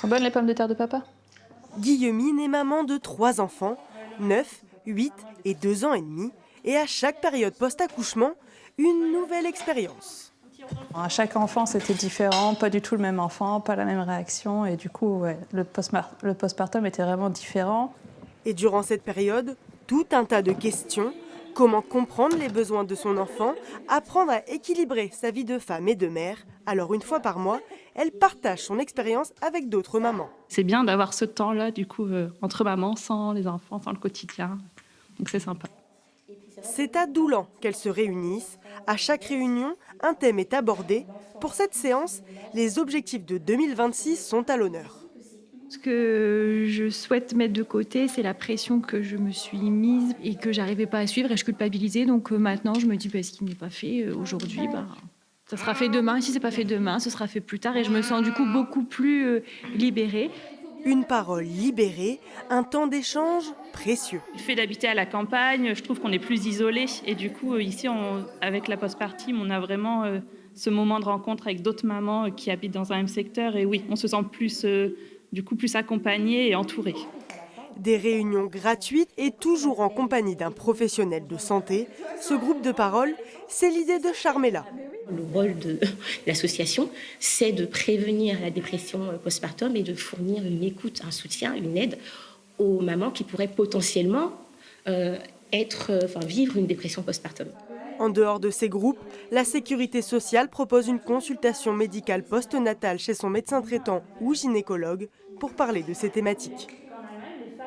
Sont bonnes les pommes de terre de papa? Guillemine est maman de 3 enfants, 9, 8 et 2 ans et demi. Et à chaque période post-accouchement, une nouvelle expérience. À chaque enfant, c'était différent, pas du tout le même enfant, pas la même réaction. Et du coup, ouais, le postpartum était vraiment différent. Et durant cette période, tout un tas de questions. Comment comprendre les besoins de son enfant, apprendre à équilibrer sa vie de femme et de mère. Alors une fois par mois, elle partage son expérience avec d'autres mamans. C'est bien d'avoir ce temps-là, du coup, entre mamans, sans les enfants, sans le quotidien. Donc c'est sympa. C'est à Doulan qu'elles se réunissent. À chaque réunion, un thème est abordé. Pour cette séance, les objectifs de 2026 sont à l'honneur. Ce que je souhaite mettre de côté, c'est la pression que je me suis mise et que j'arrivais pas à suivre et je culpabilisais. Donc maintenant, je me dis, ce qui n'est pas fait aujourd'hui, ça sera fait demain. Et si c'est pas fait demain, ce sera fait plus tard. Et je me sens du coup beaucoup plus libérée. Une parole libérée, un temps d'échange précieux. Le fait d'habiter à la campagne, je trouve qu'on est plus isolé. Et du coup, ici, avec la postpartum, on a vraiment ce moment de rencontre avec d'autres mamans qui habitent dans un même secteur. Et oui, on se sent plus, plus accompagné et entouré. Des réunions gratuites et toujours en compagnie d'un professionnel de santé. Ce groupe de parole, c'est l'idée de Charmela. Le rôle de l'association, c'est de prévenir la dépression postpartum et de fournir une écoute, un soutien, une aide aux mamans qui pourraient potentiellement vivre une dépression postpartum. En dehors de ces groupes, la Sécurité sociale propose une consultation médicale postnatale chez son médecin traitant ou gynécologue pour parler de ces thématiques.